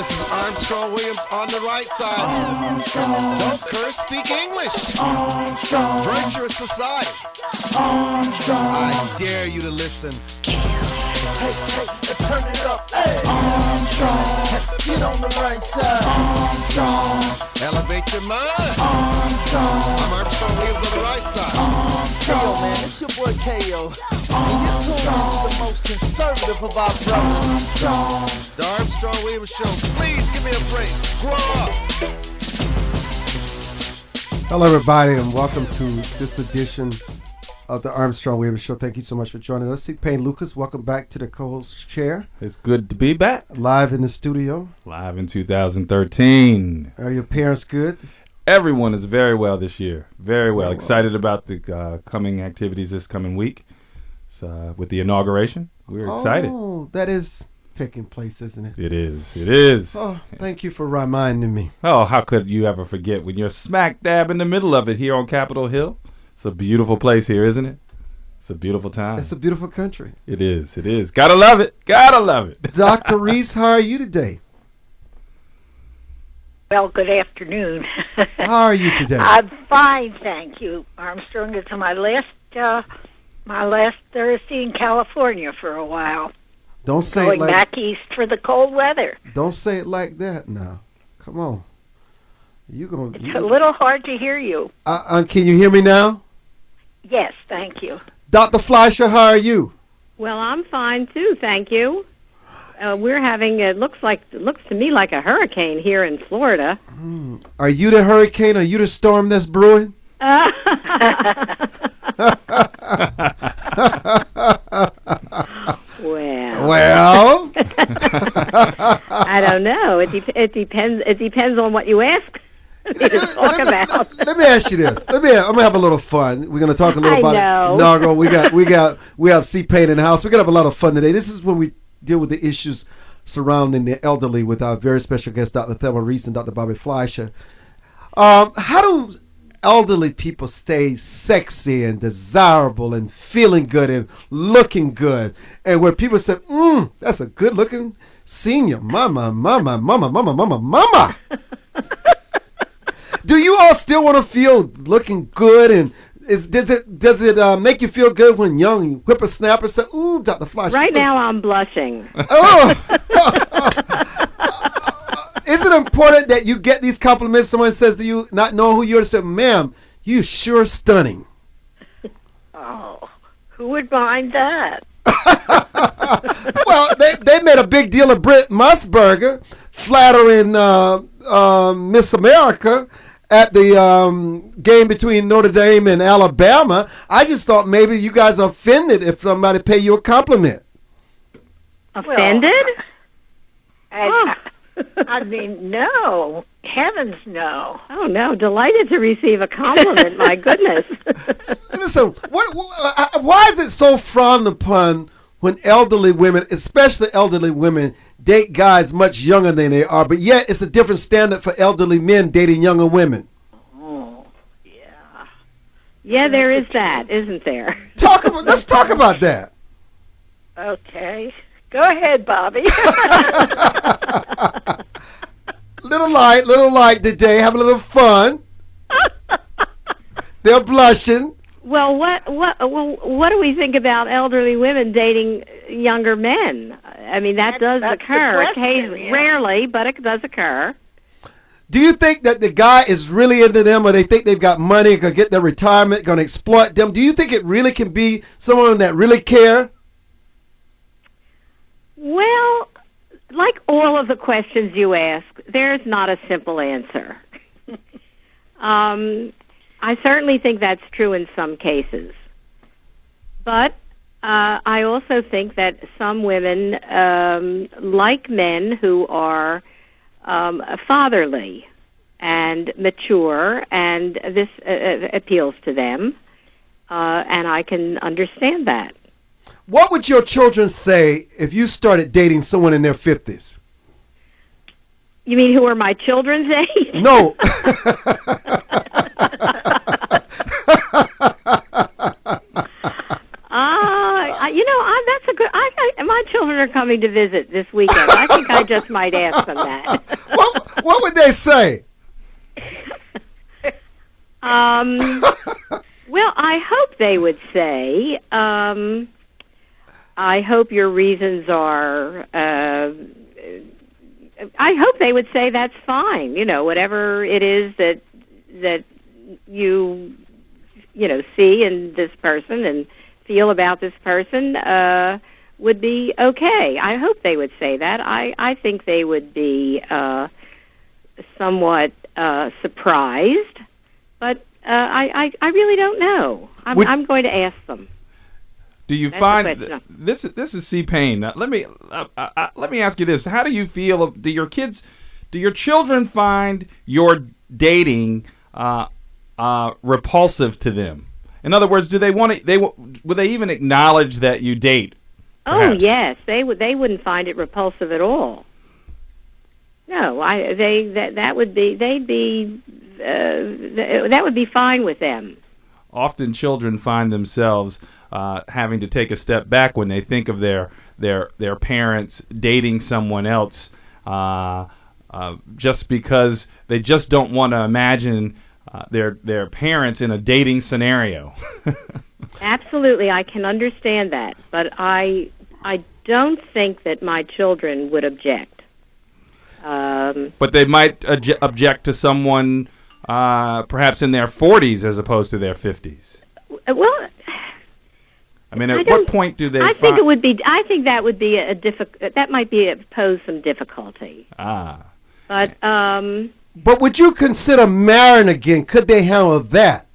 this is Armstrong Williams on the right side. Armstrong. Don't curse, speak English. Armstrong. Virtuous society. Armstrong. I dare you to listen. Hey, turn it up. Hey. Armstrong. Get on the right side. Armstrong. Elevate your mind. Armstrong. I'm Armstrong Williams on the right side. Yo, man, it's your boy K.O. And you're tuned in to the most conservative of our brothers. Armstrong. The Armstrong Williams Show. Please give me a break. Grow up. Hello, everybody, and welcome to this edition of the Armstrong Williams Show. Thank you so much for joining us. Payne Lucas, welcome back to the co-host chair. It's good to be back. Live in the studio. Live in 2013. Are your parents good? Everyone is very well this year. Very well. Excited about the coming activities this coming week. So, with the inauguration, we're excited. Oh, that is taking place, isn't it? It is. It is. Oh, thank you for reminding me. Oh, how could you ever forget when you're smack dab in the middle of it here on Capitol Hill? It's a beautiful place here, isn't it? It's a beautiful time. It's a beautiful country. It is. It is. Gotta love it. Gotta love it. Dr. Reese, how are you today? Well, good afternoon. How are you today? I'm fine, thank you, Armstrong. It's my last Thursday in California for a while. Don't say Going it like back east for the cold weather. Don't say it like that now. Come on. It's a little hard to hear you. Can you hear me now? Yes, thank you. Dr. Fleischer, how are you? Well, I'm fine too, thank you. We're having it looks to me like a hurricane here in Florida. Are you the hurricane? Are you the storm that's brewing? Well, I don't know. It depends. It depends on what you ask me to talk about. Let me ask you this. I'm gonna have a little fun. We're gonna talk a little about inaugural. We have C. Payne in the house. We're gonna have a lot of fun today. This is when we deal with the issues surrounding the elderly with our very special guests, Dr. Thelma Reese and Dr. Bobby Fleischer. How do elderly people stay sexy and desirable and feeling good and looking good? And where people say, that's a good looking senior. Mama. Do you all still want to feel looking good? And does it make you feel good when young whippersnappers say, ooh, Dr. Fleischer? Right now I'm blushing. Oh. Is it important that you get these compliments? Someone says to you, not knowing who you are, and say, ma'am, you sure stunning. Oh, who would mind that? Well, they made a big deal of Britt Musburger flattering Miss America at the game between Notre Dame and Alabama. I just thought maybe you guys are offended if somebody pay you a compliment. Offended? I mean, no. Heavens, no. Oh, no. Delighted to receive a compliment. My goodness. Listen, why is it so frowned upon when elderly women, especially elderly women, date guys much younger than they are, but yet it's a different standard for elderly men dating younger women? Oh, yeah. Yeah, there is that, isn't there? Let's talk about that. Okay. Go ahead, Bobby. Little light today, having a little fun. They're blushing. Well, what do we think about elderly women dating younger men? I mean, that does occur occasionally, rarely, but it does occur. Do you think that the guy is really into them, or they think they've got money, going to get their retirement, going to exploit them? Do you think it really can be someone that really care? Well, like all of the questions you ask, there's not a simple answer. I certainly think that's true in some cases. But I also think that some women like men who are fatherly and mature, and this appeals to them, and I can understand that. What would your children say if you started dating someone in their 50s? You mean who are my children's age? No. That's a good. My children are coming to visit this weekend. I think I just might ask them that. What would they say? Well, I hope they would say, I hope your reasons are, I hope they would say that's fine. Whatever it is that you see in this person and feel about this person would be okay. I hope they would say that. I think they would be somewhat surprised, but I really don't know. I'm going to ask them. Do you find this is C. Payne? Let me ask you this: how do you feel? Do your children find your dating repulsive to them? In other words, do they want to? Would they even acknowledge that you date? Perhaps? Oh yes, they would. They wouldn't find it repulsive at all. No, that would be that would be fine with them. Often children find themselves having to take a step back when they think of their parents dating someone else, just because they just don't want to imagine their parents in a dating scenario. Absolutely, I can understand that, but I don't think that my children would object. But they might object to someone perhaps in their 40s as opposed to their 50s. Well, I mean, at what point do they? I think it would be. I think that would be that might pose some difficulty. But would you consider marrying again? Could they handle that?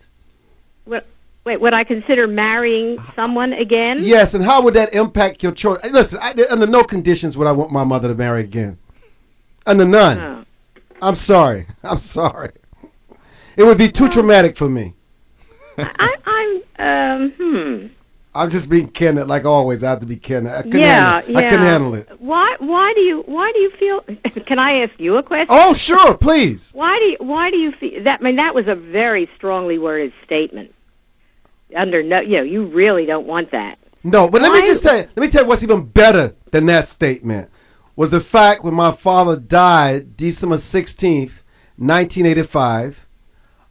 Wait, would I consider marrying someone again? Yes, and how would that impact your children? Listen, under no conditions would I want my mother to marry again. Under none. Oh. I'm sorry. It would be too traumatic for me. I'm just being candid, like always. I have to be candid. I couldn't handle it. Why do you feel? Can I ask you a question? Oh, sure, please. Why do you feel that? I mean, that was a very strongly worded statement. You really don't want that. No, but let me tell you what's even better than that statement was the fact when my father died December 16th, 1985,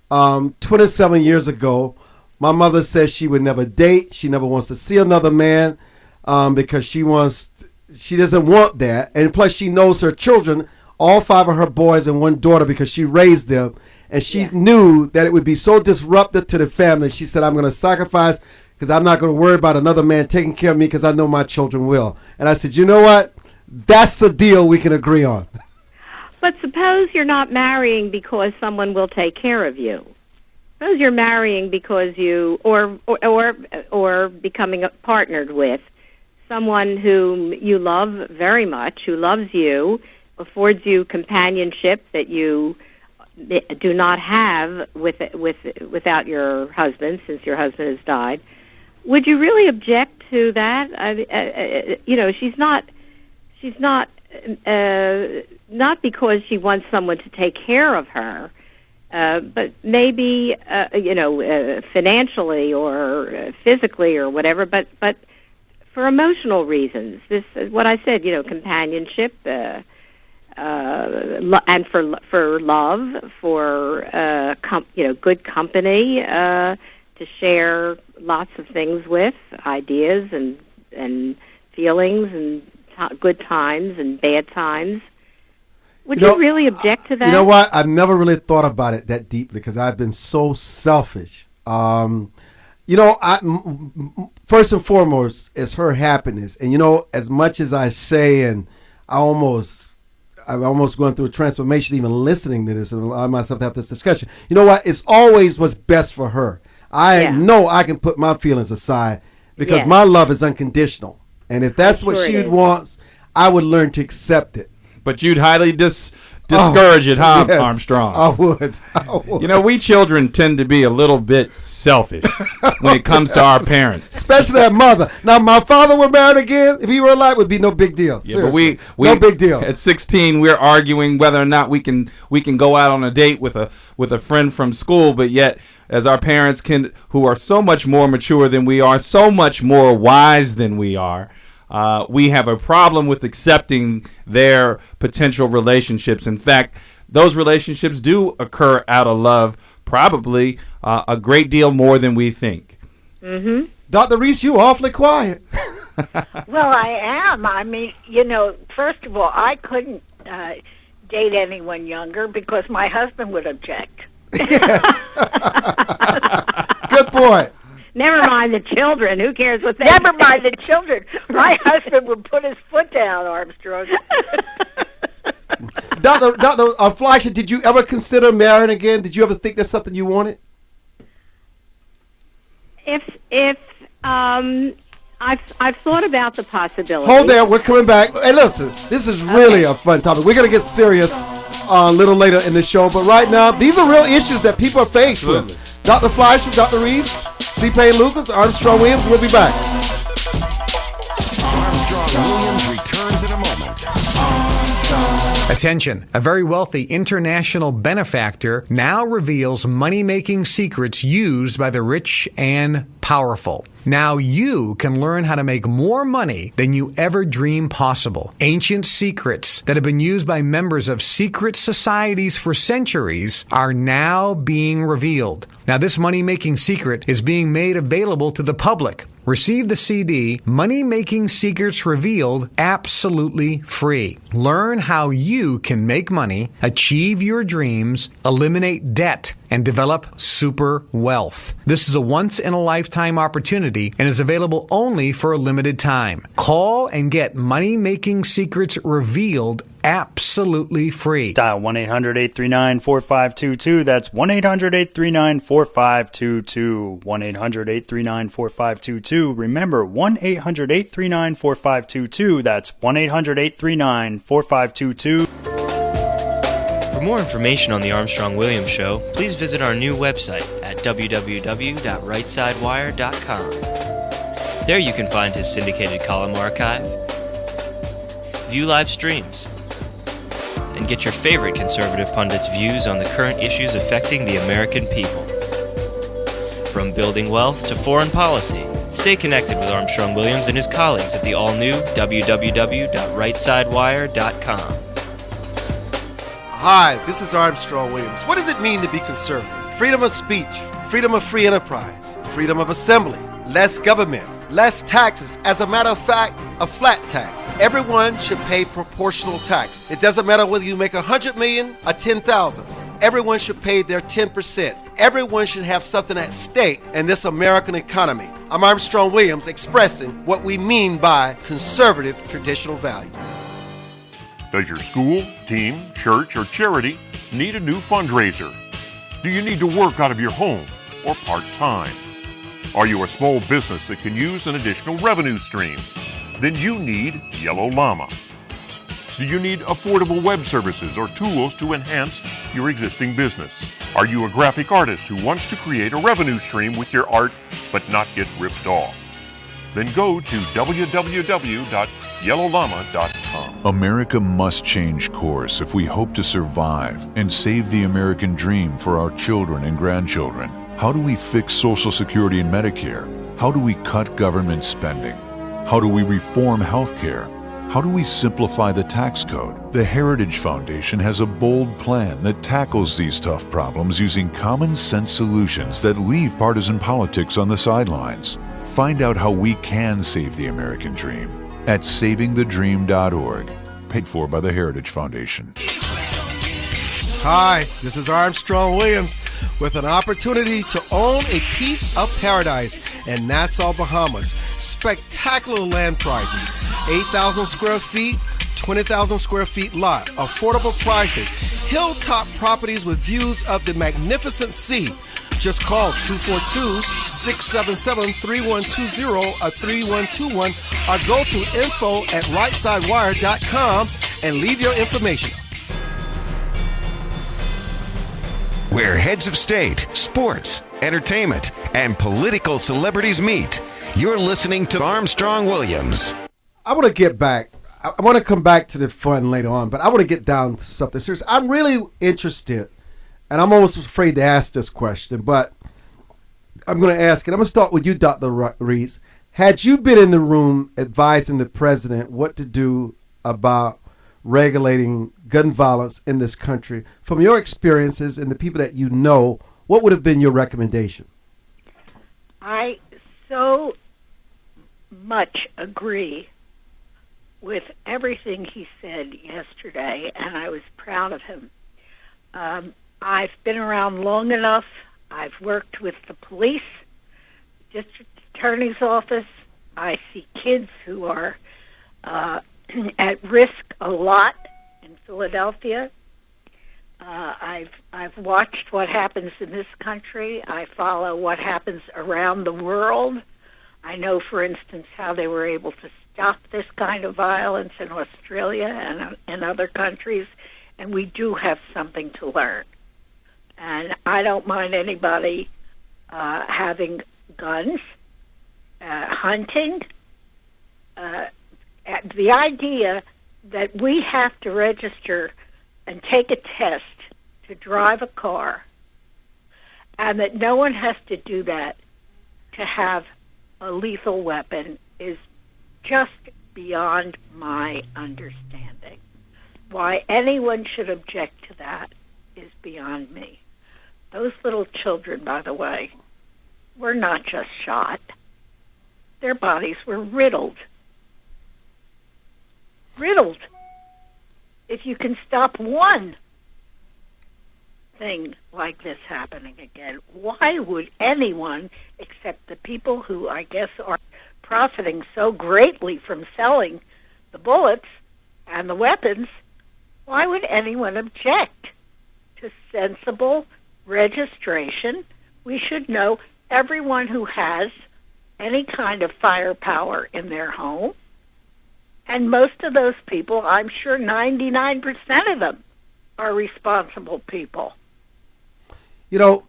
27 years ago. My mother says she would never date. She never wants to see another man because she doesn't want that. And plus she knows her children, all 5 of her boys and 1 daughter, because she raised them. And she knew that it would be so disruptive to the family. She said, I'm going to sacrifice because I'm not going to worry about another man taking care of me because I know my children will. And I said, you know what? That's the deal we can agree on. But suppose you're not marrying because someone will take care of you. Suppose you're marrying because you or becoming partnered with someone whom you love very much, who loves you, affords you companionship that you do not have without your husband, since your husband has died. Would you really object to that? She's not because she wants someone to take care of her, but maybe financially or physically or whatever. But for emotional reasons, this is what I said. Companionship. And for love, for good company, to share lots of things with, ideas and feelings and good times and bad times. Would you really object to that? You know what? I've never really thought about it that deeply because I've been so selfish. First and foremost is her happiness, and as much as I say, and I'm almost going through a transformation even listening to this and allow myself to have this discussion. You know what? It's always what's best for her. I know I can put my feelings aside because my love is unconditional. And if that's what she wants, I would learn to accept it. But you'd highly discourage it, huh, yes, Armstrong? I would. We children tend to be a little bit selfish when it comes to our parents. Especially that mother. Now, my father were married again. If he were alive, it would be no big deal. Yeah, but no big deal. At 16, we're arguing whether or not we can go out on a date with a friend from school, but yet, as our parents who are so much more mature than we are, so much more wise than we are, we have a problem with accepting their potential relationships. In fact, those relationships do occur out of love, probably a great deal more than we think. Mm-hmm. Dr. Reese, you awfully quiet. Well, I am. I mean, first of all, I couldn't date anyone younger because my husband would object. Yes. Good point. Never mind the children. Who cares what they Never say? mind the children. My husband would put his foot down, Armstrong. Dr. Fleischer, did you ever consider marrying again? Did you ever think that's something you wanted? If I've thought about the possibility. Hold there, we're coming back. Hey, listen, this is really a fun topic. We're going to get serious a little later in the show, but right now, these are real issues that people are faced with. Dr. Fleischer, Dr. Reese, C. Payne Lucas, Armstrong Williams, we'll be back. Armstrong Williams returns in a moment. Attention, a very wealthy international benefactor now reveals money-making secrets used by the rich and powerful. Now you can learn how to make more money than you ever dreamed possible. Ancient secrets that have been used by members of secret societies for centuries are now being revealed. Now this money-making secret is being made available to the public. Receive the CD, Money Making Secrets Revealed, absolutely free. Learn how you can make money, achieve your dreams, eliminate debt, and develop super wealth. This is a once-in-a-lifetime opportunity and is available only for a limited time. Call and get Money Making Secrets Revealed absolutely free. Dial 1-800-839-4522. That's 1-800-839-4522. 1-800-839-4522. Remember, 1-800-839-4522. That's 1-800-839-4522. For more information on the Armstrong Williams Show, please visit our new website at www.rightsidewire.com. There you can find his syndicated column archive, view live streams, and get your favorite conservative pundits' views on the current issues affecting the American people. From building wealth to foreign policy, stay connected with Armstrong Williams and his colleagues at the all-new www.rightsidewire.com. Hi, this is Armstrong Williams. What does it mean to be conservative? Freedom of speech, freedom of free enterprise, freedom of assembly, less government, less taxes. As a matter of fact, a flat tax. Everyone should pay proportional tax. It doesn't matter whether you make $100 million or $10,000. Everyone should pay their 10%. Everyone should have something at stake in this American economy. I'm Armstrong Williams expressing what we mean by conservative traditional value. Does your school, team, church, or charity need a new fundraiser? Do you need to work out of your home or part-time? Are you a small business that can use an additional revenue stream? Then you need Yellow Llama. Do you need affordable web services or tools to enhance your existing business? Are you a graphic artist who wants to create a revenue stream with your art but not get ripped off? Then go to www.yellowllama.com. America must change course if we hope to survive and save the American dream for our children and grandchildren. How do we fix Social Security and Medicare? How do we cut government spending? How do we reform health care? How do we simplify the tax code? The Heritage Foundation has a bold plan that tackles these tough problems using common sense solutions that leave partisan politics on the sidelines. Find out how we can save the American dream at savingthedream.org, paid for by the Heritage Foundation. Hi, this is Armstrong Williams with an opportunity to own a piece of paradise in Nassau, Bahamas. Spectacular land prices, 8,000 square feet, 20,000 square feet lot, affordable prices, hilltop properties with views of the magnificent sea. Just call 242-677-3120 or 3121 or go to info@rightsidewire.com and leave your information. Where heads of state, sports, entertainment, and political celebrities meet. You're listening to Armstrong Williams. I want to get back. I want to come back to the fun later on, but I want to get down to something serious. I'm really interested, and I'm almost afraid to ask this question, but I'm going to ask it. I'm going to start with you, Dr. Reese. Had you been in the room advising the president what to do about regulating gun violence in this country, from your experiences and the people that you know, what would have been your recommendation? I so much agree with everything he said yesterday, and I was proud of him. I've been around long enough. I've worked with the police, district attorney's office. I see kids who are at risk a lot in Philadelphia. I've watched what happens in this country. I follow what happens around the world. I know, for instance, how they were able to stop this kind of violence in Australia and in other countries, and we do have something to learn. And I don't mind anybody having guns, hunting. The idea that we have to register and take a test to drive a car, and that no one has to do that to have a lethal weapon, is just beyond my understanding. Why anyone should object to that is beyond me. Those little children, by the way, were not just shot. Their bodies were riddled. Riddled. If you can stop one thing like this happening again, why would anyone, except the people who I guess are profiting so greatly from selling the bullets and the weapons, why would anyone object to sensible registration? We should know everyone who has any kind of firepower in their home. And most of those people, I'm sure 99% of them, are responsible people. You know,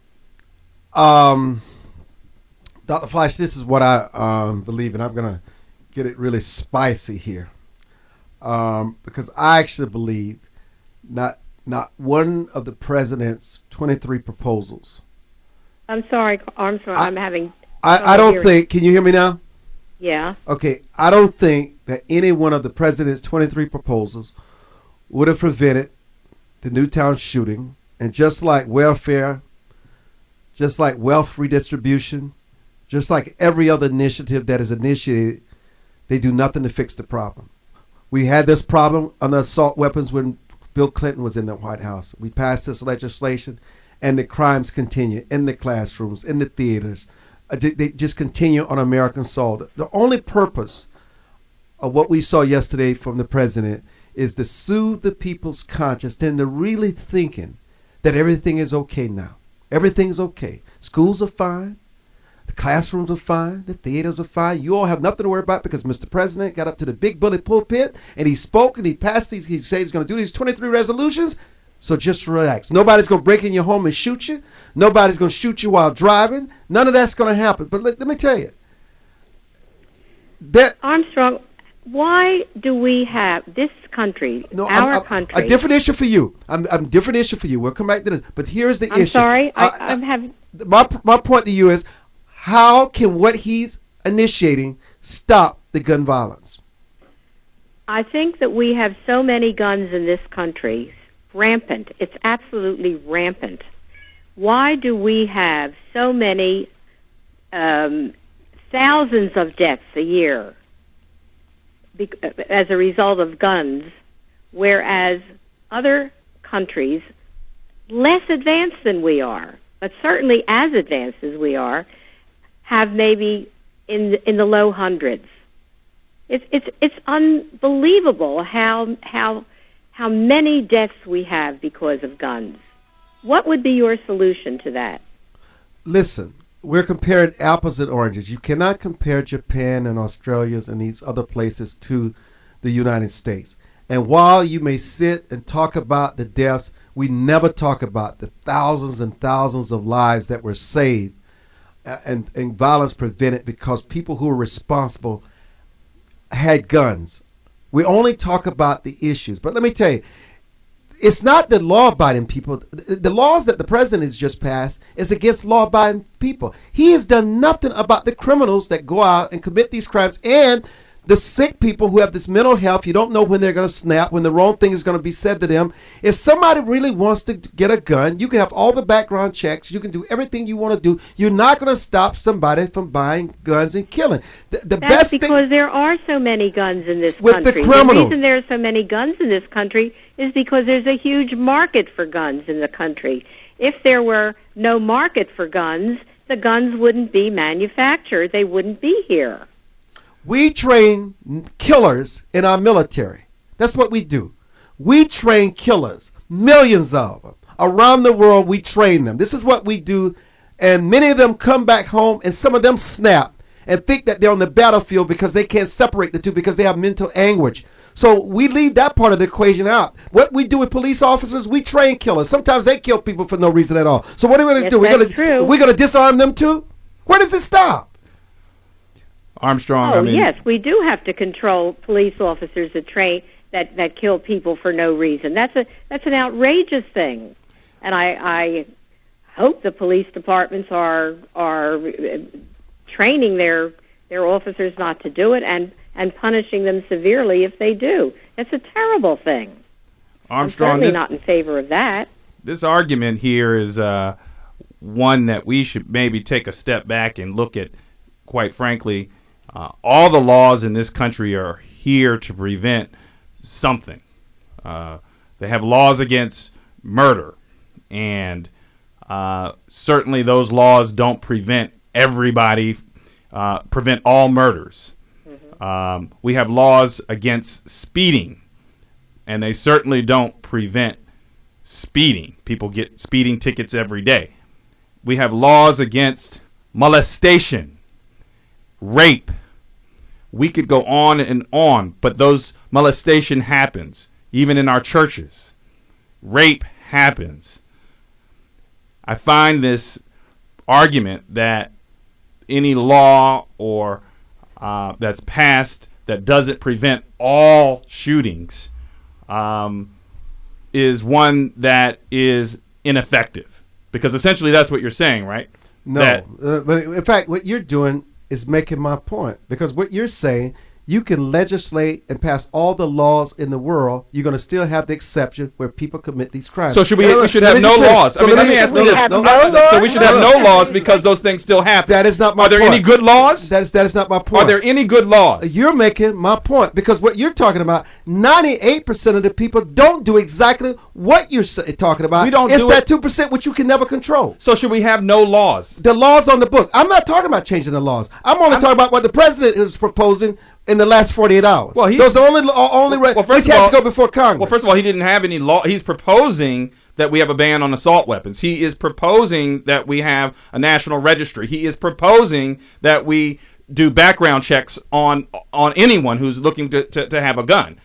Dr. Fleisch, this is what I believe, and I'm going to get it really spicy here. Because I actually believe not one of the president's 23 proposals. I'm sorry, Armstrong, I'm having... I don't think... Can you hear me now? Yeah. Okay, I don't think that any one of the president's 23 proposals would have prevented the Newtown shooting. And just like welfare, just like wealth redistribution, just like every other initiative that is initiated, they do nothing to fix the problem. We had this problem on the assault weapons when Bill Clinton was in the White House. We passed this legislation, and the crimes continue in the classrooms, in the theaters. They just continue on American soil. The only purpose of what we saw yesterday from the president is to soothe the people's conscience into really thinking that everything is okay now. Everything's okay. Schools are fine. The classrooms are fine. The theaters are fine. You all have nothing to worry about because Mr. President got up to the big bully pulpit and he spoke and he passed these. He said he's going to do these 23 resolutions. So just relax. Nobody's going to break in your home and shoot you. Nobody's going to shoot you while driving. None of that's going to happen. But let me tell you. Armstrong, why do we have this country, our country? A different issue for you. I'm different issue for you. We'll come back to this. But here's the issue. I'm sorry. I'm having... My point to you is, how can what he's initiating stop the gun violence? I think that we have so many guns in this country, rampant. It's absolutely rampant. Why do we have so many thousands of deaths a year as a result of guns, whereas other countries, less advanced than we are, but certainly as advanced as we are, have maybe in the low hundreds? It's unbelievable how many deaths we have because of guns. What would be your solution to that? Listen, we're comparing apples and oranges. You cannot compare Japan and Australia and these other places to the United States. And while you may sit and talk about the deaths, we never talk about the thousands and thousands of lives that were saved and violence prevented because people who were responsible had guns. We only talk about the issues. But let me tell you, it's not the law-abiding people. The laws that the president has just passed is against law-abiding people. He has done nothing about the criminals that go out and commit these crimes and the sick people who have this mental health. You don't know when they're going to snap, when the wrong thing is going to be said to them. If somebody really wants to get a gun, you can have all the background checks. You can do everything you want to do. You're not going to stop somebody from buying guns and killing. That's best because there are so many guns in this with country. The criminals. The reason there are so many guns in this country is because there's a huge market for guns in the country. If there were no market for guns, the guns wouldn't be manufactured. They wouldn't be here. We train killers in our military. That's what we do. We train killers, millions of them. Around the world, we train them. This is what we do. And many of them come back home, and some of them snap and think that they're on the battlefield because they can't separate the two because they have mental anguish. So we leave that part of the equation out. What we do with police officers, we train killers. Sometimes they kill people for no reason at all. So what are we going to do? We're going to disarm them too? Where does it stop? Armstrong, yes, we do have to control police officers that kill people for no reason. That's an outrageous thing, and I hope the police departments are training their officers not to do it and punishing them severely if they do. That's a terrible thing. Armstrong, I'm certainly not in favor of that. This argument here is one that we should maybe take a step back and look at. Quite frankly. All the laws in this country are here to prevent something. They have laws against murder, and certainly those laws don't prevent everybody, prevent all murders. Mm-hmm. We have laws against speeding, and they certainly don't prevent speeding. People get speeding tickets every day. We have laws against molestation, rape. We could go on and on, but those molestation happens, even in our churches. Rape happens. I find this argument that any law or that's passed that doesn't prevent all shootings is one that is ineffective, because essentially that's what you're saying, right? No, but in fact, what you're doing is making my point, because what you're saying, you can legislate and pass all the laws in the world. You're going to still have the exception where people commit these crimes. So should we should have no laws? So let me ask you this. So we should have no laws because those things still happen. That is not my point. Are there any good laws? That is not my point. Are there any good laws? You're making my point, because what you're talking about, 98% of the people don't do exactly what you're talking about. We don't. It's that 2% which you can never control. So should we have no laws? The laws on the book. I'm not talking about changing the laws. I'm only talking about what the president is proposing in the last 48 hours. Well, those are only which has to go before Congress. Well, first of all, he didn't have any law. He's proposing that we have a ban on assault weapons. He is proposing that we have a national registry. He is proposing that we do background checks on anyone who's looking to have a gun.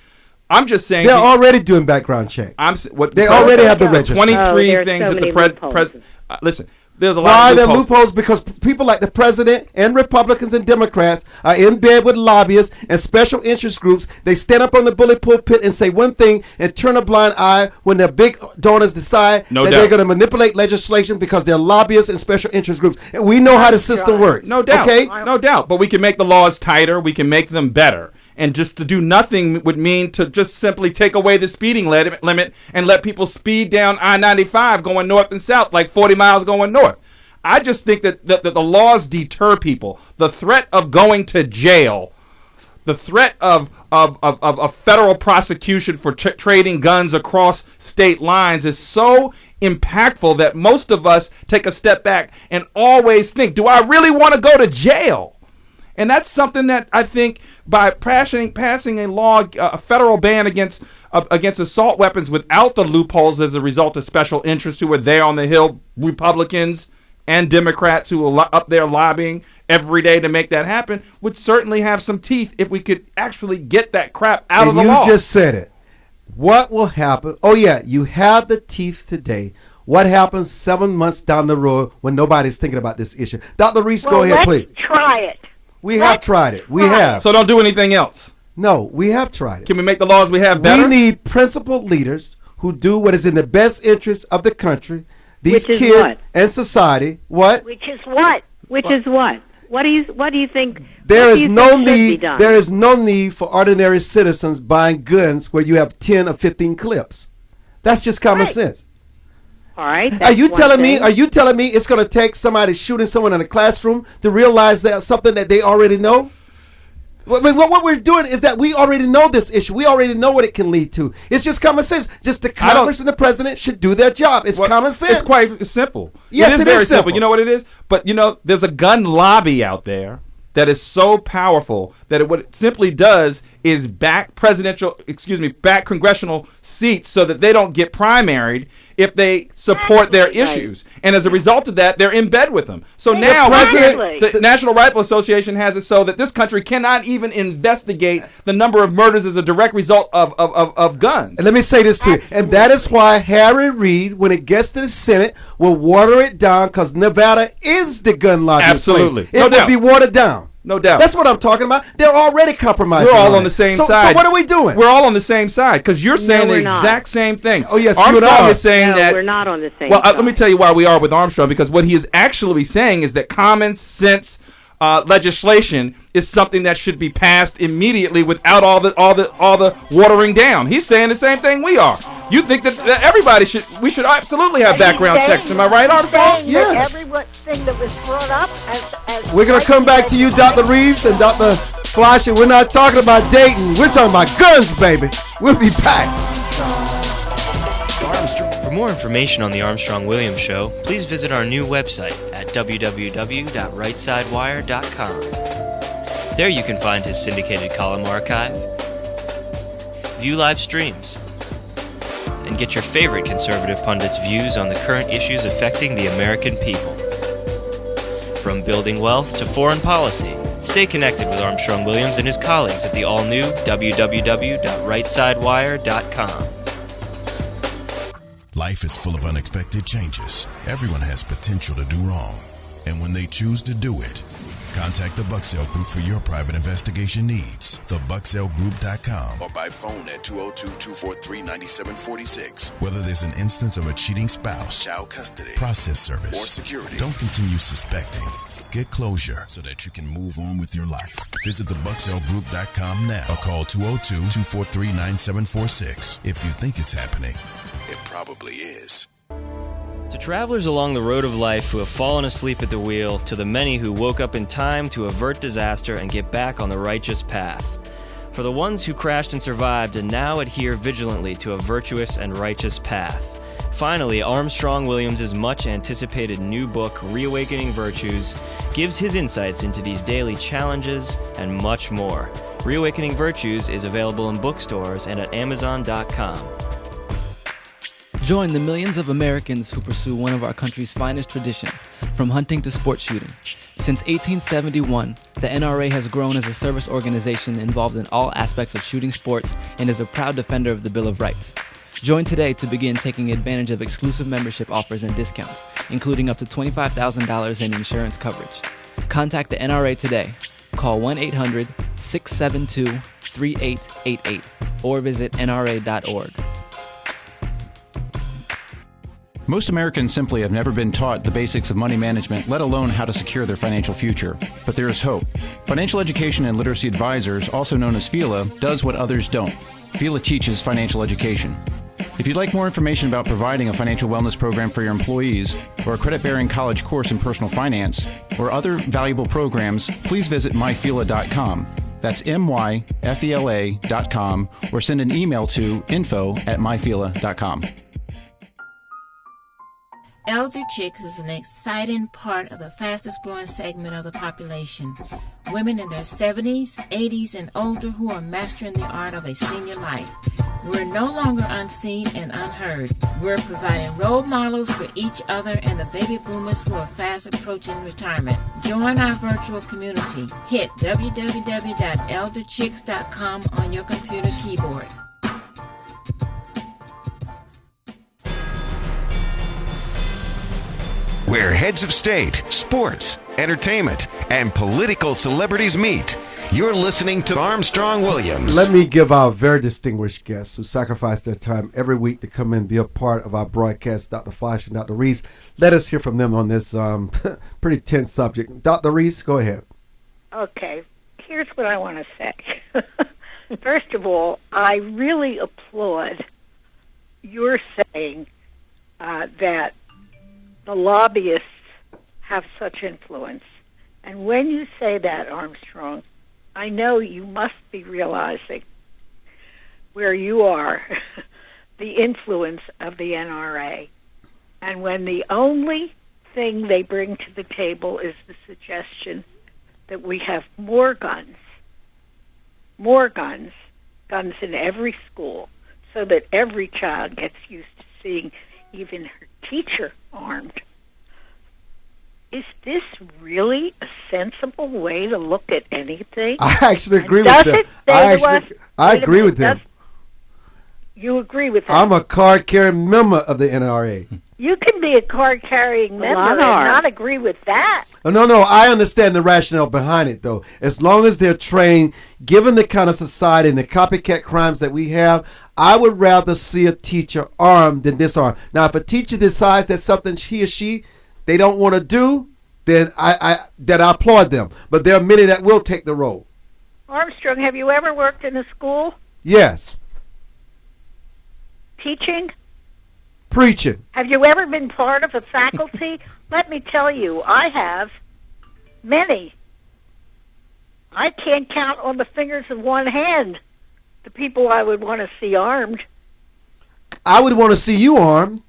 I'm just saying they're already doing background checks. They already have the registry. 23 things that the president. Listen. There's a lot Why of are there loopholes? Because people like the president and Republicans and Democrats are in bed with lobbyists and special interest groups. They stand up on the bully pulpit and say one thing and turn a blind eye when their big donors decide they're going to manipulate legislation because they're lobbyists and special interest groups. And we know how the system works. No doubt. Okay? No doubt. But we can make the laws tighter. We can make them better. And just to do nothing would mean to just simply take away the speeding limit and let people speed down I-95 going north and south, like 40 miles going north. I just think that the laws deter people. The threat of going to jail, the threat of federal prosecution for trading guns across state lines is so impactful that most of us take a step back and always think, do I really want to go to jail? And that's something that I think by passing a law, a federal ban against assault weapons without the loopholes as a result of special interests who are there on the Hill, Republicans and Democrats who are up there lobbying every day to make that happen, would certainly have some teeth if we could actually get that crap out of the law. And you just said it. What will happen? Oh, yeah, you have the teeth today. What happens 7 months down the road when nobody's thinking about this issue? Dr. Reese, go ahead, please. Try it. We have tried it. We have. So don't do anything else. No, we have tried it. Can we make the laws we have better? We need principled leaders who do what is in the best interest of the country, these Which is kids what? and society. What? Which is what? Which is what? What do you think? There what is do you no think should be need. done? There is no need for ordinary citizens buying guns where you have 10 or 15 clips. That's just common sense. All right. Are you that's telling one me? thing. Are you telling me it's going to take somebody shooting someone in a classroom to realize that something that they already know? I mean, what we're doing is that we already know this issue. We already know what it can lead to. It's just common sense. Just the Congress and the president should do their job. It's common sense. It's quite simple. Yes, it is very simple. You know what it is? But, there's a gun lobby out there that is so powerful that what it simply does is back congressional seats so that they don't get primaried if they support their issues. And as a result of that, they're in bed with them. So now the National Rifle Association has it so that this country cannot even investigate the number of murders as a direct result of guns. And let me say this to you. And that is why Harry Reid, when it gets to the Senate, will water it down because Nevada is the gun lobby. Absolutely. It will be watered down. No doubt. That's what I'm talking about. They're already compromised. We're all on the same side. So what are we doing? We're all on the same side because you're saying the not. exact same thing. Oh, yes, Armstrong is saying that. we're not on the same side. side. Let me tell you why we are with Armstrong, because what he is actually saying is that common sense legislation is something that should be passed immediately without all the watering down. He's saying the same thing we are. You think that we should absolutely have background checks. Am I right, Armstrong? Yeah. Everything that was brought up as we're going to come back to you, Dr. Reese and Dr. Fleischer. We're not talking about dating. We're talking about guns, baby. We'll be back. For more information on the Armstrong-Williams Show, please visit our new website at www.rightsidewire.com. There you can find his syndicated column archive, view live streams, and get your favorite conservative pundits' views on the current issues affecting the American people. From building wealth to foreign policy, stay connected with Armstrong-Williams and his colleagues at the all-new www.rightsidewire.com. Life is full of unexpected changes. Everyone has potential to do wrong. And when they choose to do it, contact the Bucksell Group for your private investigation needs. TheBucksellGroup.com or by phone at 202-243-9746. Whether there's an instance of a cheating spouse, child custody, process service, or security, don't continue suspecting. Get closure so that you can move on with your life. Visit TheBucksellGroup.com now or call 202-243-9746. If you think it's happening, it probably is. To travelers along the road of life who have fallen asleep at the wheel, to the many who woke up in time to avert disaster and get back on the righteous path. For the ones who crashed and survived and now adhere vigilantly to a virtuous and righteous path. Finally, Armstrong-Williams' much-anticipated new book, Reawakening Virtues, gives his insights into these daily challenges and much more. Reawakening Virtues is available in bookstores and at Amazon.com. Join the millions of Americans who pursue one of our country's finest traditions, from hunting to sports shooting. Since 1871, the NRA has grown as a service organization involved in all aspects of shooting sports and is a proud defender of the Bill of Rights. Join today to begin taking advantage of exclusive membership offers and discounts, including up to $25,000 in insurance coverage. Contact the NRA today. Call 1-800-672-3888 or visit nra.org. Most Americans simply have never been taught the basics of money management, let alone how to secure their financial future. But there is hope. Financial Education and Literacy Advisors, also known as FELA, does what others don't. FELA teaches financial education. If you'd like more information about providing a financial wellness program for your employees, or a credit-bearing college course in personal finance, or other valuable programs, please visit myfela.com. That's myfela.com, or send an email to info@myfela.com. Elder Chicks is an exciting part of the fastest growing segment of the population. Women in their 70s, 80s, and older who are mastering the art of a senior life. We're no longer unseen and unheard. We're providing role models for each other and the baby boomers who are fast approaching retirement. Join our virtual community. Hit www.elderchicks.com on your computer keyboard. Where heads of state, sports, entertainment, and political celebrities meet. You're listening to Armstrong Williams. Let me give our very distinguished guests who sacrifice their time every week to come in and be a part of our broadcast, Dr. Flash and Dr. Reese. Let us hear from them on this pretty tense subject. Dr. Reese, go ahead. Okay, here's what I want to say. First of all, I really applaud your saying that the lobbyists have such influence. And when you say that, Armstrong, I know you must be realizing where you are, the influence of the NRA. And when the only thing they bring to the table is the suggestion that we have more guns in every school, so that every child gets used to seeing even her teacher armed. Is this really a sensible way to look at anything? I actually agree with them. I agree with them. You agree with that? I'm a card-carrying member of the NRA. You can be a card-carrying member and not agree with that. No, I understand the rationale behind it, though. As long as they're trained, given the kind of society and the copycat crimes that we have, I would rather see a teacher armed than disarmed. Now, if a teacher decides that's something he or she they don't want to do, then I applaud them. But there are many that will take the role. Armstrong, have you ever worked in a school? Yes. Teaching? Preaching. Have you ever been part of a faculty? Let me tell you, I have. Many. I can't count on the fingers of one hand the people I would want to see armed. I would want to see you armed.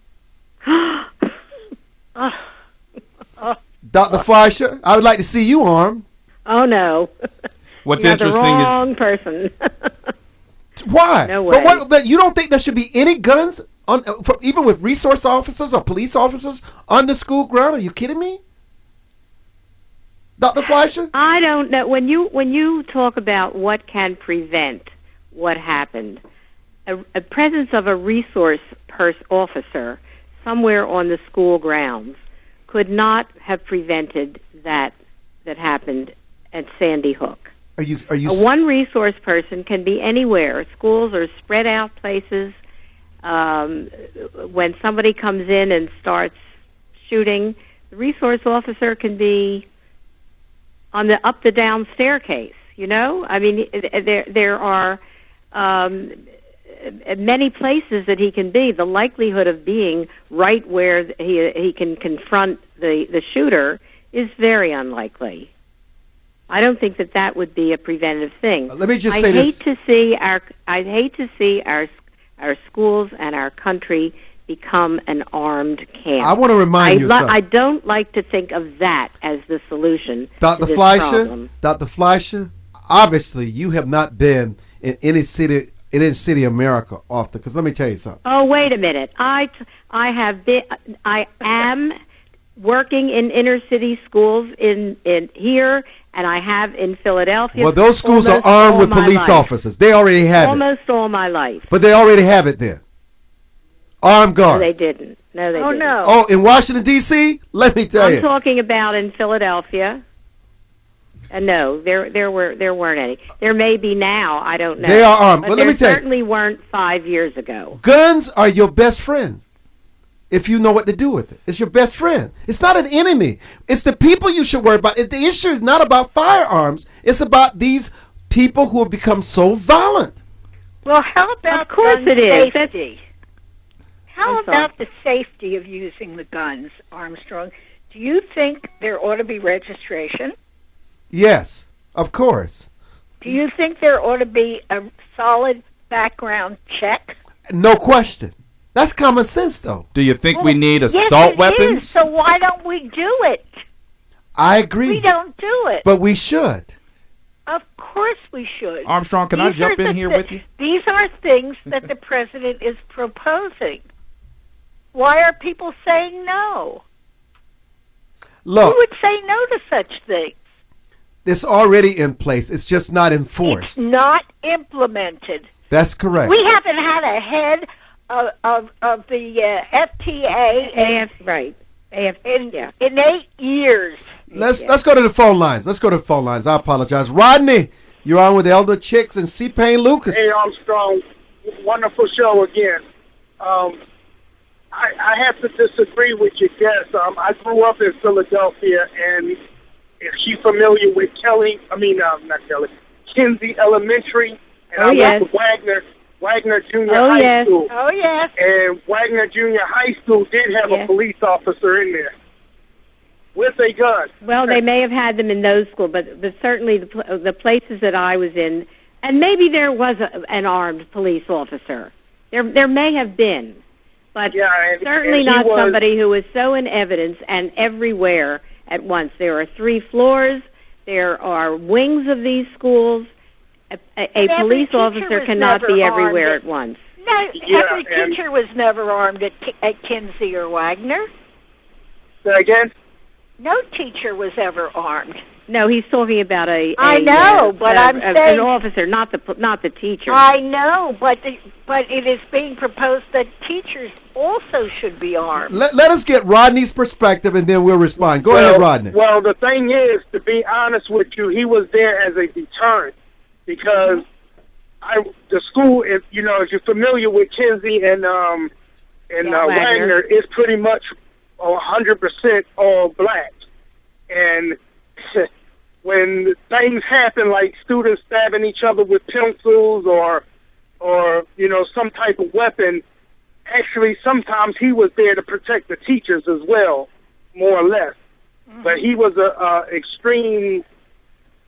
Dr. Fleischer, I would like to see you armed. Oh, no. What's You're interesting the wrong person. Why? No way. But you don't think there should be any guns, even with resource officers or police officers on the school ground? Are you kidding me? Dr. Fleischer? I don't know. When you talk about what can prevent what happened, a presence of a resource officer somewhere on the school grounds could not have prevented that happened at Sandy Hook. Are you one resource person can be anywhere. Schools are spread out places. When somebody comes in and starts shooting, the resource officer can be on the up the down staircase. You know, I mean, there are many places that he can be. The likelihood of being right where he can confront the shooter is very unlikely. I don't think that would be a preventative thing. Let me just say this. I hate to see our schools and our country become an armed camp. I want to remind you something. I don't like to think of that as the solution Dr. to this Fleischer, problem. Dr. Fleischer, obviously you have not been in any city in America often, because let me tell you something. Oh, wait a minute. I am working in inner city schools in here, and I have in Philadelphia. Well, those schools are armed with police officers. They already have almost all my life. But they already have it then. Armed guards. No, they didn't. No, they didn't. No. Oh, in Washington, D.C.? Let me tell you. I'm talking about in Philadelphia. No, there weren't any. There may be now. I don't know. They are armed. But let me tell you. certainly weren't 5 years ago. Guns are your best friends if you know what to do with it. It's your best friend. It's not an enemy. It's the people you should worry about. The issue is not about firearms. It's about these people who have become so violent. Well, how about of course gun it is. safety? How about the safety of using the guns, Armstrong? Do you think there ought to be registration? Yes, of course. Do you think there ought to be a solid background check? No question. That's common sense, though. Do you think we need assault weapons? Is, so why don't we do it? I agree. We don't do it. But we should. Of course we should. Armstrong, can I jump in here with you? These are things that the president is proposing. Why are people saying no? Look. Who would say no to such things? It's already in place. It's just not enforced. It's not implemented. That's correct. We haven't had a head of the FTA right. In 8 years. Let's go to the phone lines. I apologize. Rodney, you're on with Elder Chicks and C. Payne Lucas. Hey, Armstrong. Wonderful show again. I have to disagree with your guest. I grew up in Philadelphia, and if you're familiar with Kinsey Elementary, and I went to Wagner Junior High School. Oh, yes. And Wagner Junior High School did have a police officer in there with a gun. Well, they may have had them in those schools, but certainly the places that I was in, and maybe there was an armed police officer. There may have been, but certainly not somebody who was so in evidence and everywhere at once. There are 3 floors. There are wings of these schools. A police officer cannot be everywhere at once. No, every teacher was never armed at Kinsey or Wagner. Say again? No teacher was ever armed. No, he's talking about I know, but I'm saying an officer, not the teacher. I know, but it is being proposed that teachers also should be armed. Let us get Rodney's perspective, and then we'll respond. Go ahead, Rodney. Well, the thing is, to be honest with you, he was there as a deterrent because the school, if you're familiar with Kinsey and Wagner, is pretty much 100% all black. And when things happen, like students stabbing each other with pencils or some type of weapon, actually sometimes he was there to protect the teachers as well, more or less. But he was a extreme,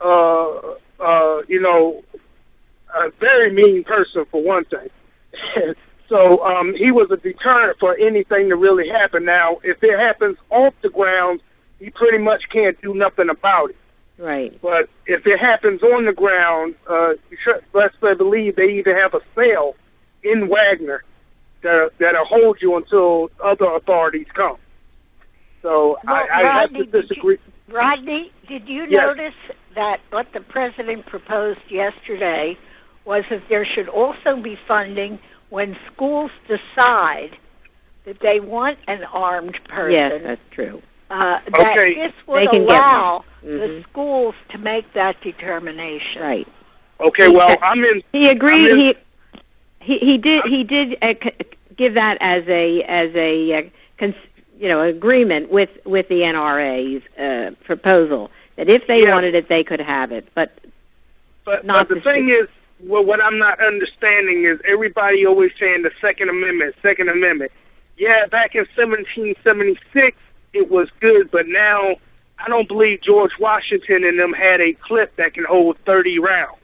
a very mean person for one thing. So he was a deterrent for anything to really happen. Now, if it happens off the ground, he pretty much can't do nothing about it. Right. But if it happens on the ground, let's believe they either have a cell in Wagner that'll hold you until other authorities come. So I have to disagree. Rodney, did you notice that what the president proposed yesterday was that there should also be funding when schools decide that they want an armed person? Yes, that's true. That this would allow the schools to make that determination. Right. Okay. Well, I'm in. He agreed. He did give that as a agreement with the NRA's proposal that if they wanted it, they could have it, but not the thing is. Well, what I'm not understanding is everybody always saying the Second Amendment. Yeah, back in 1776, it was good, but now I don't believe George Washington and them had a clip that can hold 30 rounds.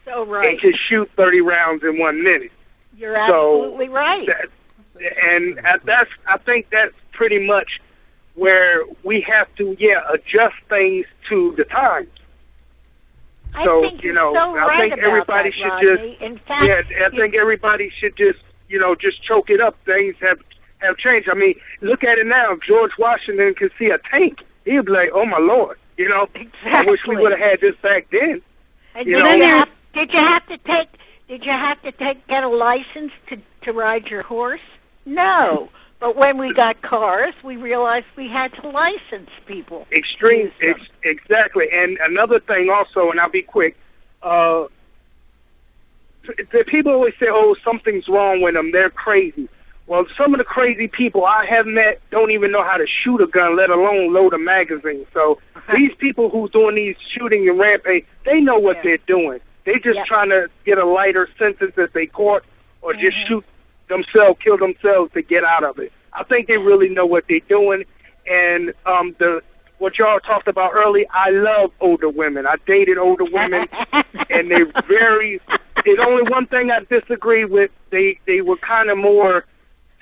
So right. They can shoot 30 rounds in 1 minute. You're absolutely right. I think that's pretty much where we have to, adjust things to the times. I think everybody should just. In fact, I think everybody should just choke it up. Things have changed. I mean, look at it now. If George Washington could see a tank, he'd be like, "Oh my Lord!" Exactly. I wish we would have had this back then. And did you have to get a license to ride your horse? No. But when we got cars, we realized we had to license people. Exactly. And another thing also, and I'll be quick, the people always say, oh, something's wrong with them, they're crazy. Well, some of the crazy people I have met don't even know how to shoot a gun, let alone load a magazine. So these people who's doing these shooting and rampage, they know what they're doing. They're just trying to get a lighter sentence if they caught or just shoot themselves, kill themselves to get out of it. I think they really know what they're doing. And what y'all talked about earlier, I love older women. I dated older women, and they're very. There's only one thing I disagree with. They were kind of more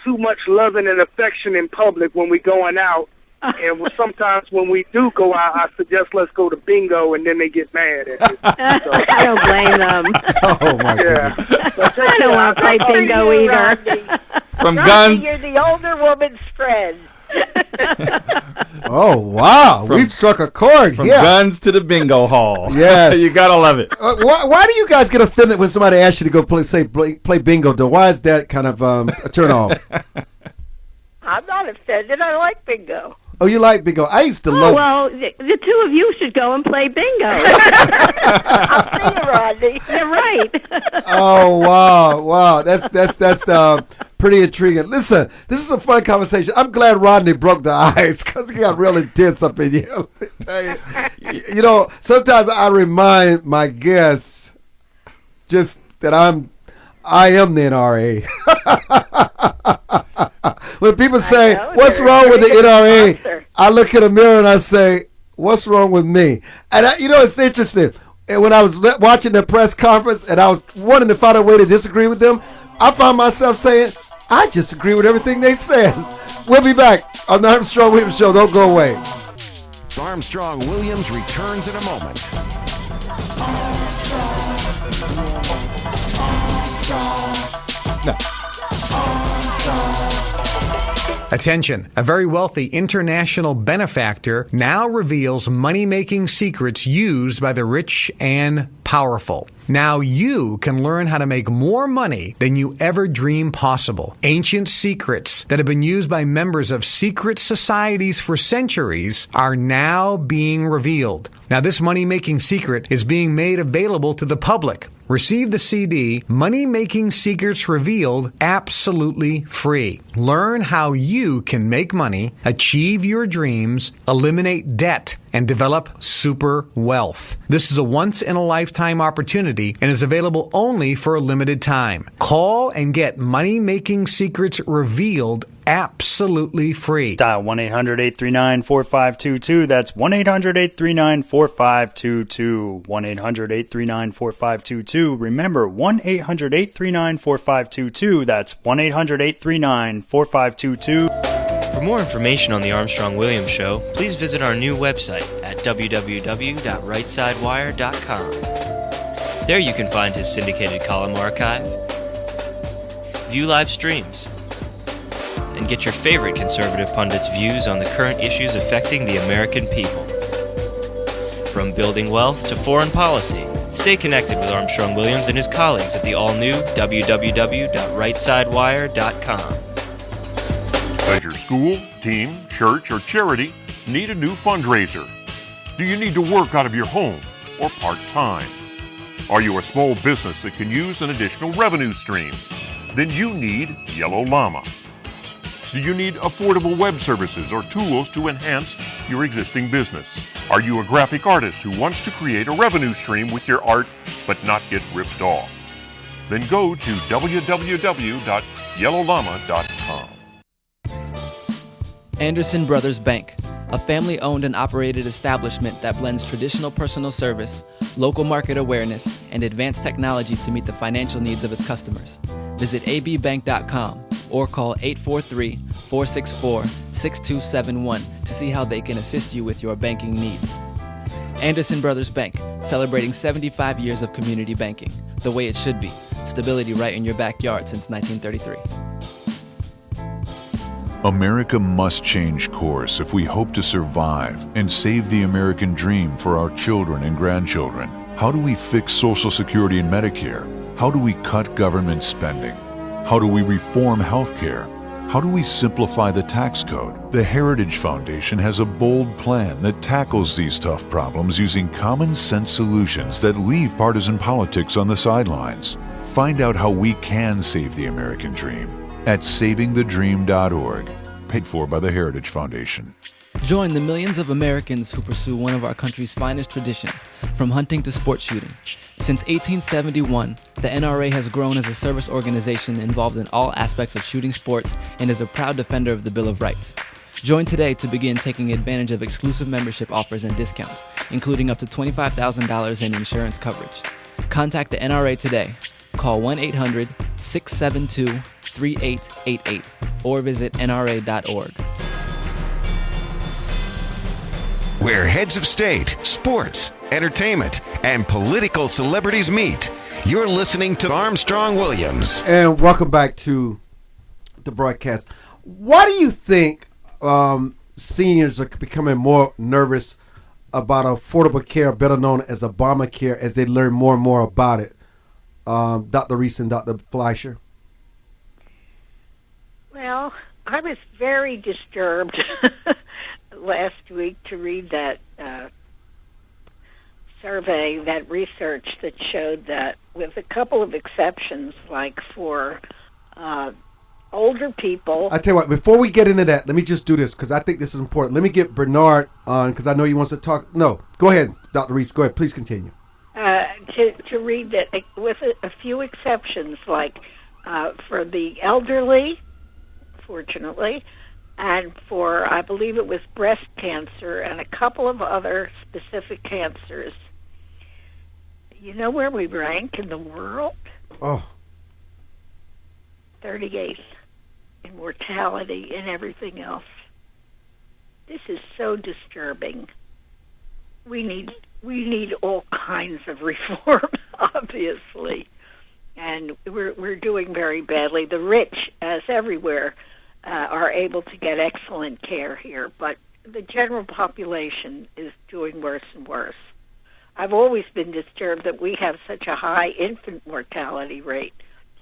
too much loving and affection in public when we going out. And sometimes when we do go out, I suggest let's go to bingo, and then they get mad at me. So, I don't blame them. Oh my goodness! I don't want to play bingo either. From Rodney, guns, you're the older woman's friend. Oh wow, we've struck a chord. From guns to the bingo hall. Yes, you gotta love it. Why do you guys get offended when somebody asks you to go play bingo? Though, why is that kind of a turn off? I'm not offended. I like bingo. Oh, you like bingo? I used to love. Well, the two of you should go and play bingo. I'll see you, Rodney. You're right. Oh wow! That's pretty intriguing. Listen, this is a fun conversation. I'm glad Rodney broke the ice because he got really tense up in here. You know, sometimes I remind my guests just that I am the NRA. When people say, "What's wrong with the NRA?" I look in the mirror and I say, "What's wrong with me?" And it's interesting. And when I was watching the press conference and I was wanting to find a way to disagree with them, I found myself saying, "I just agree with everything they said." We'll be back on the Armstrong Williams Show. Don't go away. Armstrong Williams returns in a moment. No. Attention, a very wealthy international benefactor now reveals money-making secrets used by the rich and powerful. Now you can learn how to make more money than you ever dreamed possible. Ancient secrets that have been used by members of secret societies for centuries are now being revealed. Now this money-making secret is being made available to the public. Receive the CD, Money Making Secrets Revealed, absolutely free. Learn how you can make money, achieve your dreams, eliminate debt, and develop super wealth. This is a once-in-a-lifetime opportunity and is available only for a limited time. Call and get Money Making Secrets Revealed absolutely free. Dial 1-800-839-4522. That's 1-800-839-4522. 1-800-839-4522. Remember, 1-800-839-4522. That's 1-800-839-4522. For more information on the Armstrong Williams Show, please visit our new website at www.rightsidewire.com. There you can find his syndicated column archive, view live streams, and get your favorite conservative pundits' views on the current issues affecting the American people. From building wealth to foreign policy, stay connected with Armstrong Williams and his colleagues at the all-new www.rightsidewire.com. Does your school, team, church, or charity need a new fundraiser? Do you need to work out of your home or part-time? Are you a small business that can use an additional revenue stream? Then you need Yellow Llama. Do you need affordable web services or tools to enhance your existing business? Are you a graphic artist who wants to create a revenue stream with your art but not get ripped off? Then go to www.yellowllama.com. Anderson Brothers Bank, a family-owned and operated establishment that blends traditional personal service, local market awareness, and advanced technology to meet the financial needs of its customers. Visit abbank.com or call 843-464-6271 to see how they can assist you with your banking needs. Anderson Brothers Bank, celebrating 75 years of community banking, the way it should be. Stability right in your backyard since 1933. America must change course if we hope to survive and save the American dream for our children and grandchildren. How do we fix Social Security and Medicare? How do we cut government spending? How do we reform health care? How do we simplify the tax code? The Heritage Foundation has a bold plan that tackles these tough problems using common sense solutions that leave partisan politics on the sidelines. Find out how we can save the American dream at savingthedream.org, paid for by the Heritage Foundation. Join the millions of Americans who pursue one of our country's finest traditions, from hunting to sport shooting. Since 1871, the NRA has grown as a service organization involved in all aspects of shooting sports and is a proud defender of the Bill of Rights. Join today to begin taking advantage of exclusive membership offers and discounts, including up to $25,000 in insurance coverage. Contact the NRA today. Call 1-800-672-3888 or visit nra.org. Where heads of state, sports, entertainment, and political celebrities meet. You're listening to Armstrong Williams. And welcome back to the broadcast. Why do you think seniors are becoming more nervous about affordable care, better known as Obamacare, as they learn more and more about it? Dr. Reese and Dr. Fleischer? Well, I was very disturbed last week to read that survey, that research that showed that with a couple of exceptions, like for older people. I tell you what, before we get into that, let me just do this because I think this is important. Let me get Bernard on because I know he wants to talk. No, go ahead, Dr. Reese. Go ahead. Please continue. To read that with a few exceptions, like for the elderly, fortunately, and for, I believe it was breast cancer and a couple of other specific cancers. You know where we rank in the world? Oh. 38th in mortality and everything else. This is so disturbing. We need all kinds of reform, obviously, and we're doing very badly. The rich, as everywhere, are able to get excellent care here, but the general population is doing worse and worse. I've always been disturbed that we have such a high infant mortality rate.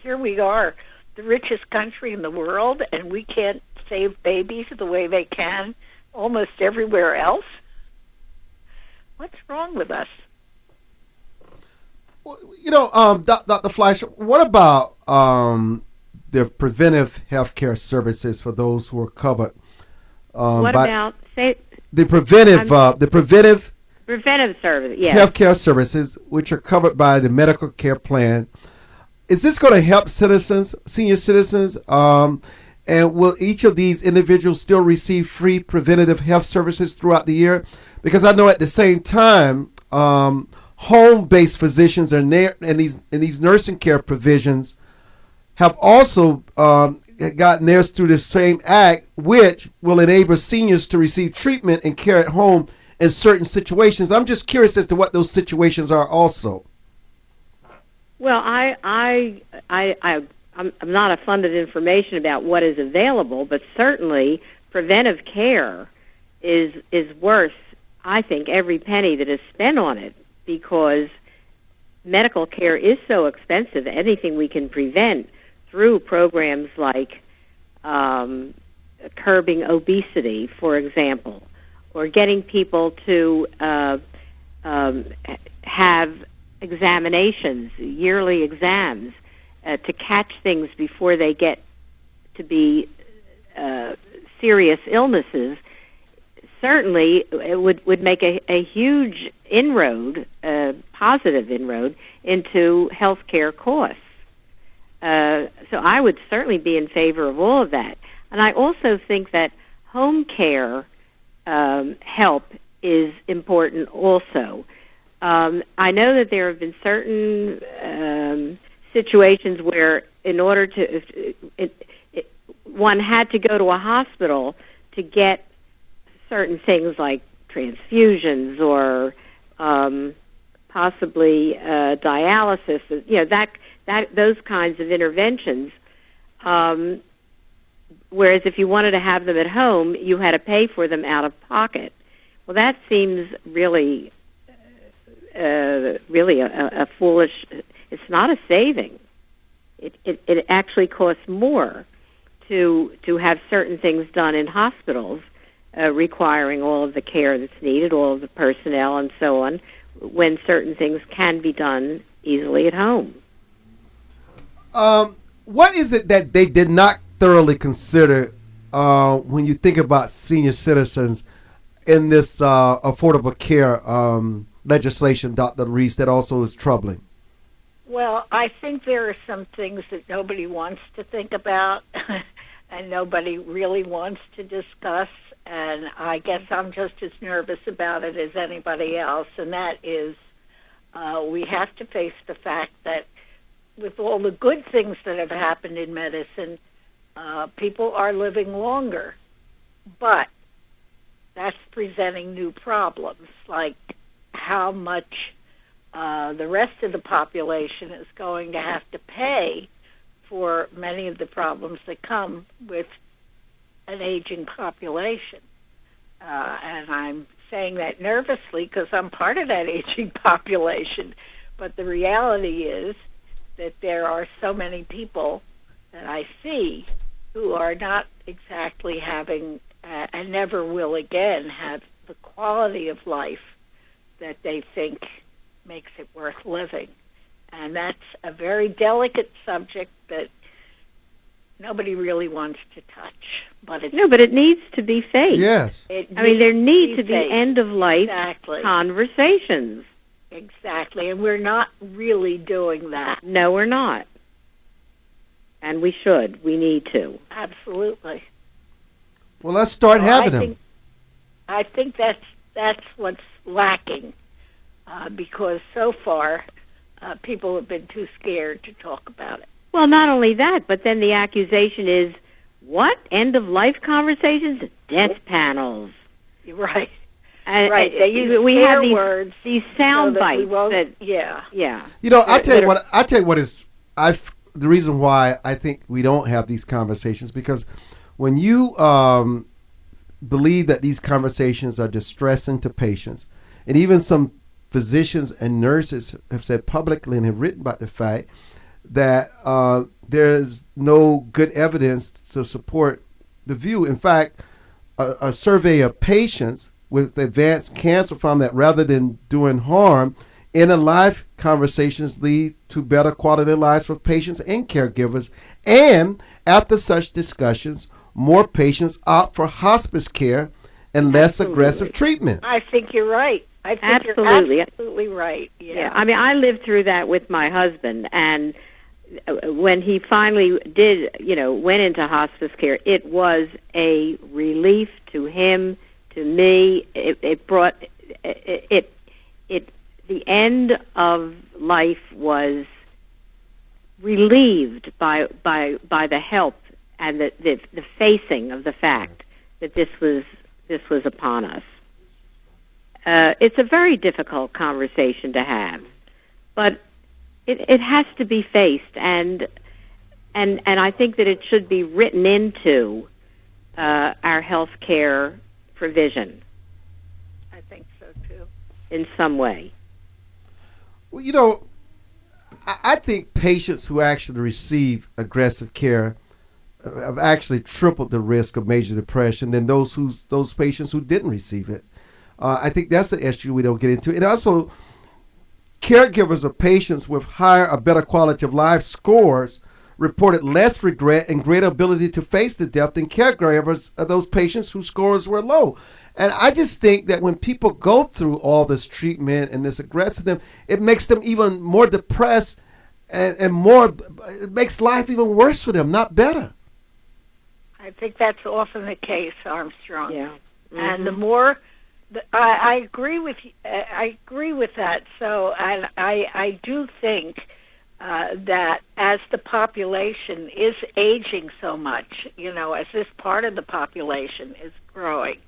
Here we are, the richest country in the world, and we can't save babies the way they can almost everywhere else. What's wrong with us? You know, Dr. Fleisch, what about the preventive health care services for those who are covered? What about the preventive service? Yes. Health care services, which are covered by the medical care plan. Is this going to help senior citizens? And will each of these individuals still receive free preventative health services throughout the year? Because I know at the same time, home-based physicians and these nursing care provisions have also gotten theirs through the same act, which will enable seniors to receive treatment and care at home in certain situations. I'm just curious as to what those situations are also. Well, I'm not a funded information about what is available, but certainly preventive care is worth, I think, every penny that is spent on it, because medical care is so expensive. Anything we can prevent through programs like curbing obesity, for example, or getting people to have examinations, yearly exams, to catch things before they get to be serious illnesses, certainly it would make a huge inroad, positive inroad, into healthcare costs. So I would certainly be in favor of all of that. And I also think that home care help is important also. I know that there have been certain situations where in order to, one had to go to a hospital to get certain things like transfusions or possibly dialysis, that those kinds of interventions. Whereas if you wanted to have them at home, you had to pay for them out of pocket. Well, that seems really a foolish. It's not a saving. It actually costs more to have certain things done in hospitals, requiring all of the care that's needed, all of the personnel, and so on, when certain things can be done easily at home. What is it that they did not thoroughly consider when you think about senior citizens in this affordable care legislation, Dr. Reese, that also is troubling? Well, I think there are some things that nobody wants to think about and nobody really wants to discuss, and I guess I'm just as nervous about it as anybody else, and that is we have to face the fact that with all the good things that have happened in medicine, people are living longer, but that's presenting new problems, like how much the rest of the population is going to have to pay for many of the problems that come with an aging population. And I'm saying that nervously because I'm part of that aging population. But the reality is that there are so many people that I see who are not exactly having, and never will again have, the quality of life that they think makes it worth living. And that's a very delicate subject that nobody really wants to touch. But it needs to be faced. Yes. There need to be end-of-life Exactly. conversations. Exactly, and we're not really doing that. No, we're not. And we should. We need to. Absolutely. Well, let's start having them. I think that's what's lacking, because so far people have been too scared to talk about it. Well, not only that, but then the accusation is, what? End-of-life conversations? Death panels. Right. Right. They use we have words, these sound bites. Yeah. You know, I tell you what is the reason why I think we don't have these conversations, because when you believe that these conversations are distressing to patients, and even some physicians and nurses have said publicly and have written about the fact that there's no good evidence to support the view. In fact, a survey of patients with advanced cancer found that rather than doing harm, inner-life conversations lead to better quality of lives for patients and caregivers. And after such discussions, more patients opt for hospice care and less aggressive treatment. I think you're right. I think you're absolutely right. Yeah. I lived through that with my husband, and when he finally did, went into hospice care, it was a relief to him, to me. It brought the end of life was relieved by the help and the facing of the fact that this was upon us. It's a very difficult conversation to have, but it has to be faced, and I think that it should be written into our health care provision. I think so too. In some way. Well, I think patients who actually receive aggressive care have actually tripled the risk of major depression than those patients who didn't receive it. I think that's an issue we don't get into. And also, caregivers of patients with higher or better quality of life scores reported less regret and greater ability to face the death than caregivers of those patients whose scores were low. And I just think that when people go through all this treatment and this aggressiveness, it makes them even more depressed and more, it makes life even worse for them, not better. I think that's often the case, Armstrong. Yeah. Mm-hmm. And the more, I agree with you, I agree with that. So I do think that as the population is aging so much, as this part of the population is growing,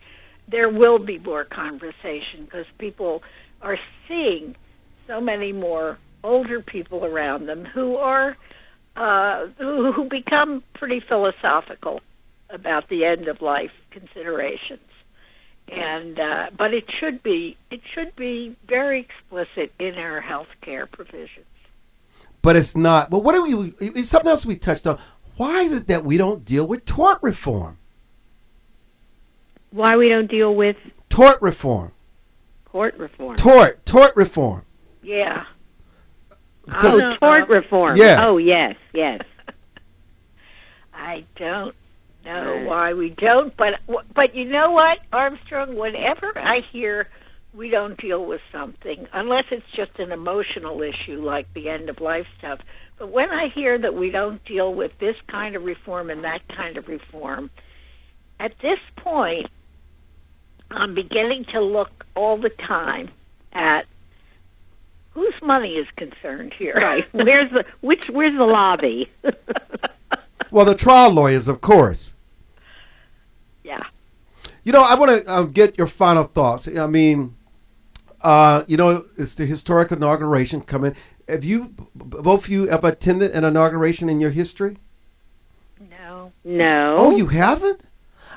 there will be more conversation because people are seeing so many more older people around them who are who become pretty philosophical about the end of life considerations. And but it should be very explicit in our health care provisions. But it's not. But it's something else we touched on. Why is it that we don't deal with tort reform? Why we don't deal with tort reform? Court reform. Tort reform. Yeah. Tort reform. Yes. Oh, yes. I don't know why we don't, but you know what, Armstrong? Whenever I hear we don't deal with something, unless it's just an emotional issue like the end of life stuff, but when I hear that we don't deal with this kind of reform and that kind of reform, at this point, I'm beginning to look all the time at whose money is concerned here. Right. Where's the lobby? Well, the trial lawyers, of course. Yeah. I want to get your final thoughts. I mean, it's the historic inauguration coming. Have you, both of you, ever attended an inauguration in your history? No. Oh, you haven't?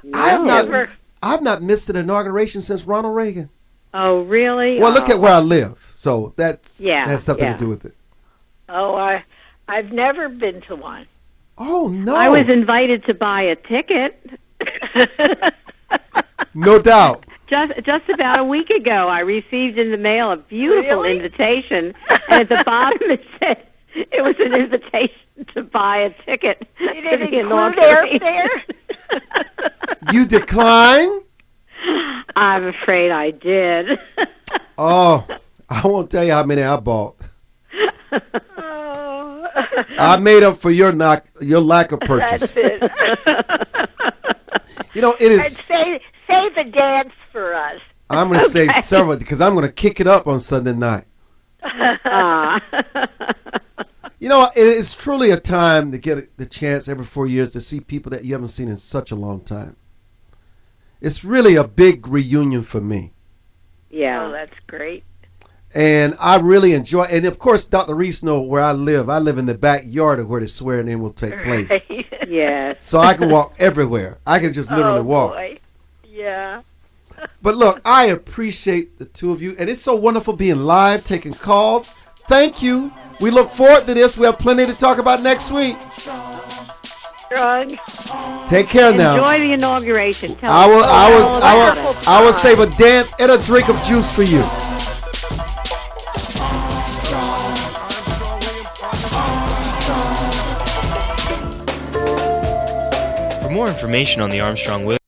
No. I've not missed an inauguration since Ronald Reagan. Oh, really? Well, look at where I live, so that's something to do with it. Oh, I've never been to one. Oh, no. I was invited to buy a ticket. No doubt. Just about a week ago, I received in the mail a beautiful invitation, and at the bottom it said it was an invitation to buy a ticket. You didn't include airfare? You declined? I'm afraid I did. Oh, I won't tell you how many I bought. I made up for your lack of purchase. That's it. You know, it is. And save a dance for us. I'm going to save several because I'm going to kick it up on Sunday night. You know, it is truly a time to get the chance every 4 years to see people that you haven't seen in such a long time. It's really a big reunion for me. Yeah. Oh, that's great. And I really enjoy, and of course, Dr. Reese knows where I live. I live in the backyard of where the swearing in will take place. Yes. So I can walk everywhere. I can just literally walk. Boy. Yeah. But look, I appreciate the two of you, and it's so wonderful being live, taking calls. Thank you. We look forward to this. We have plenty to talk about next week. Strong. Take care now. Enjoy the inauguration. I will save a dance and a drink of juice for you. For more information on the Armstrong Williams